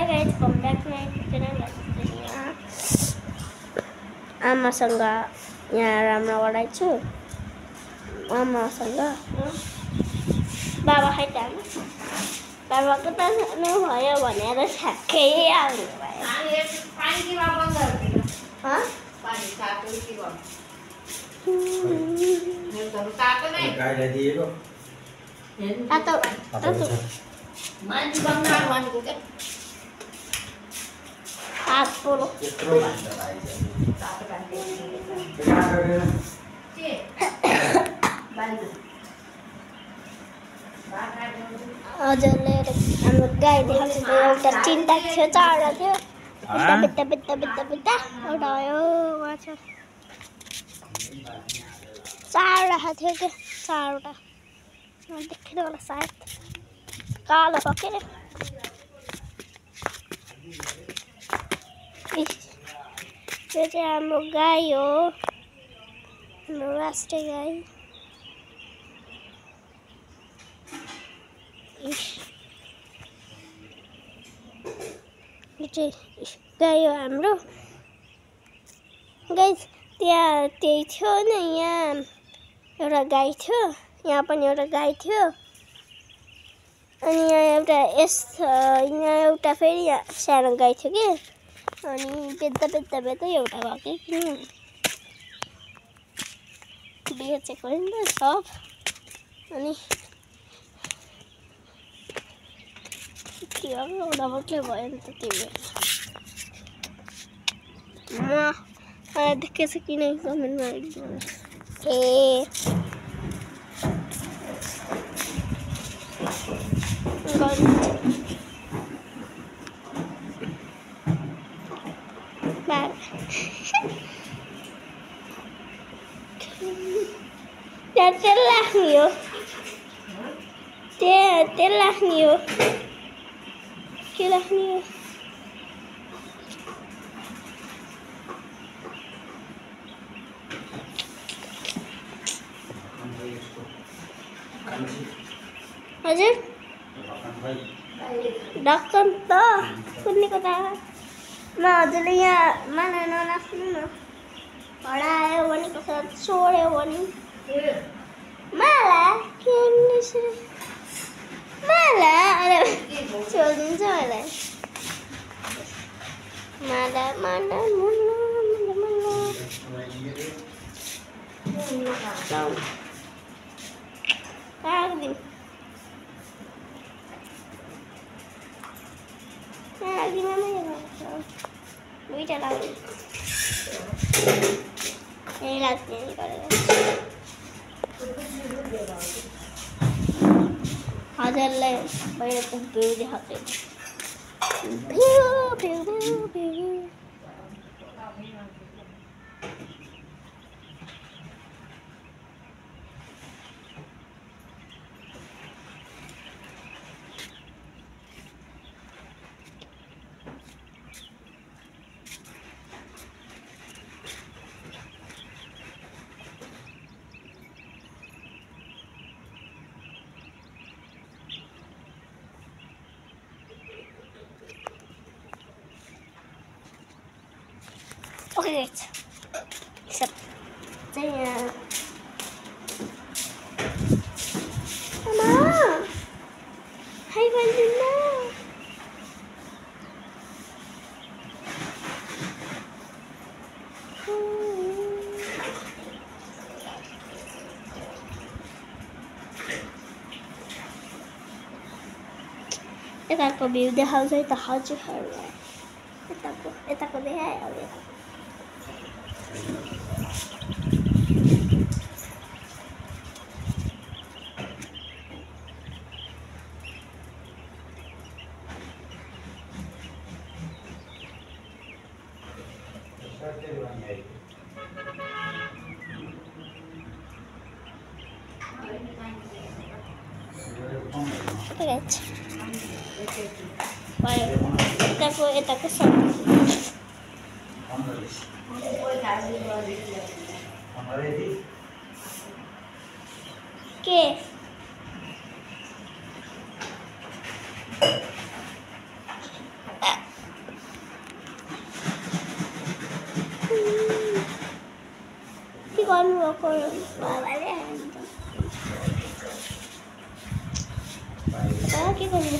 Hello guys, come back to my channel. आमासँग यहाँ राम्रो गराइछु। आमासँग बाबा खै त बाबाको त भयो भनेर ठ्याक्कै आउनु भयो। हजुरले हाम्रो गाई देखाउँछ त एउटा चिन्ता थियो, चारवटा थियो। बित्ता एउटा आयो चारवटा थियो क्या, चारवटा देखेन होला सायद। कालो पक्कै यो चाहिँ हाम्रो गाई हो, हाम्रो राष्ट्रिय गाई। यो चाहिँ गाई हो हाम्रो। गाई त्यहाँ त्यही थियो नि, यहाँ एउटा गाई थियो, यहाँ पनि एउटा गाई थियो। अनि यहाँ एउटा यहाँ एउटा फेरि सानो गाई थियो कि, अनि बेच्दा एउटा भयो कि किन बेचेको नि त सब। अनि एउटा मात्रै भयो नि त तिम्रो। मलाई देखेछ किन कमेन्टमा एकदम तेल राख्ने हो, तेल राख्ने हो, के राख्ने हो? हजुर ढक्कन त कुन्नेको त म हजुरले यहाँ माला नराख्नु न, हरायो भने कसै छोड्यो भने माला के माला छोडिदिन्छ मलाई। माला माला राखिदिनु दुईटा लाग्यो, यही लाग्ने हजुरलाई बाहिरको भ्यू देखाउँछु। Okay guys, Mama, hi Vandana. यताको भ्यू देखाउँछ है त हजुरहरूलाई। यताको देखायो अब यताको सब के बाबाले के गर्नु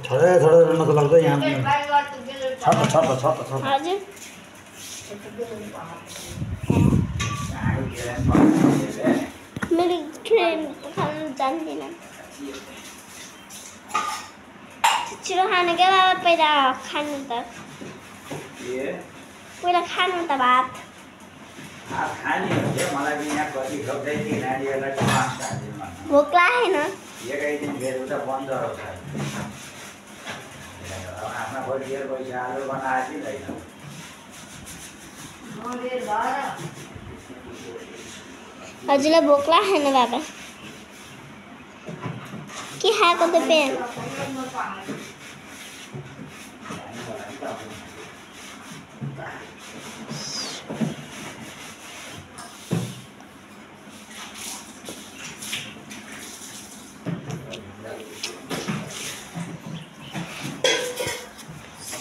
थोड़ा थोड़ा रहना तो लगता है यहाँ छाप हजुर मेरो क्रिम खानु जान्दिनँ छिटो खानु क्या बाबा पहिला खानु त पहिला खानु त भात भोक लागेन हजुरलाई भोक लागेन बाबा के खाएको त पेन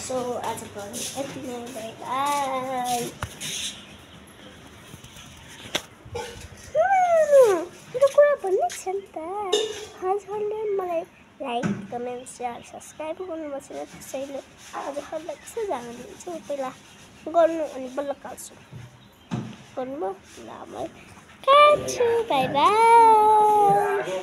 So आजको यति नै बाई मेरो कुरा भन्ने छ नि त हजुरले मलाई लाइक कमेन्ट सेयर सब्सक्राइब गर्नुपर्छ त्यसैले हजुरहरूलाई कसरी जान दिन्छु पहिला गर्नु अनि बल्ल काट्छु गर्नुभयो ल म काट्छु बाई बाई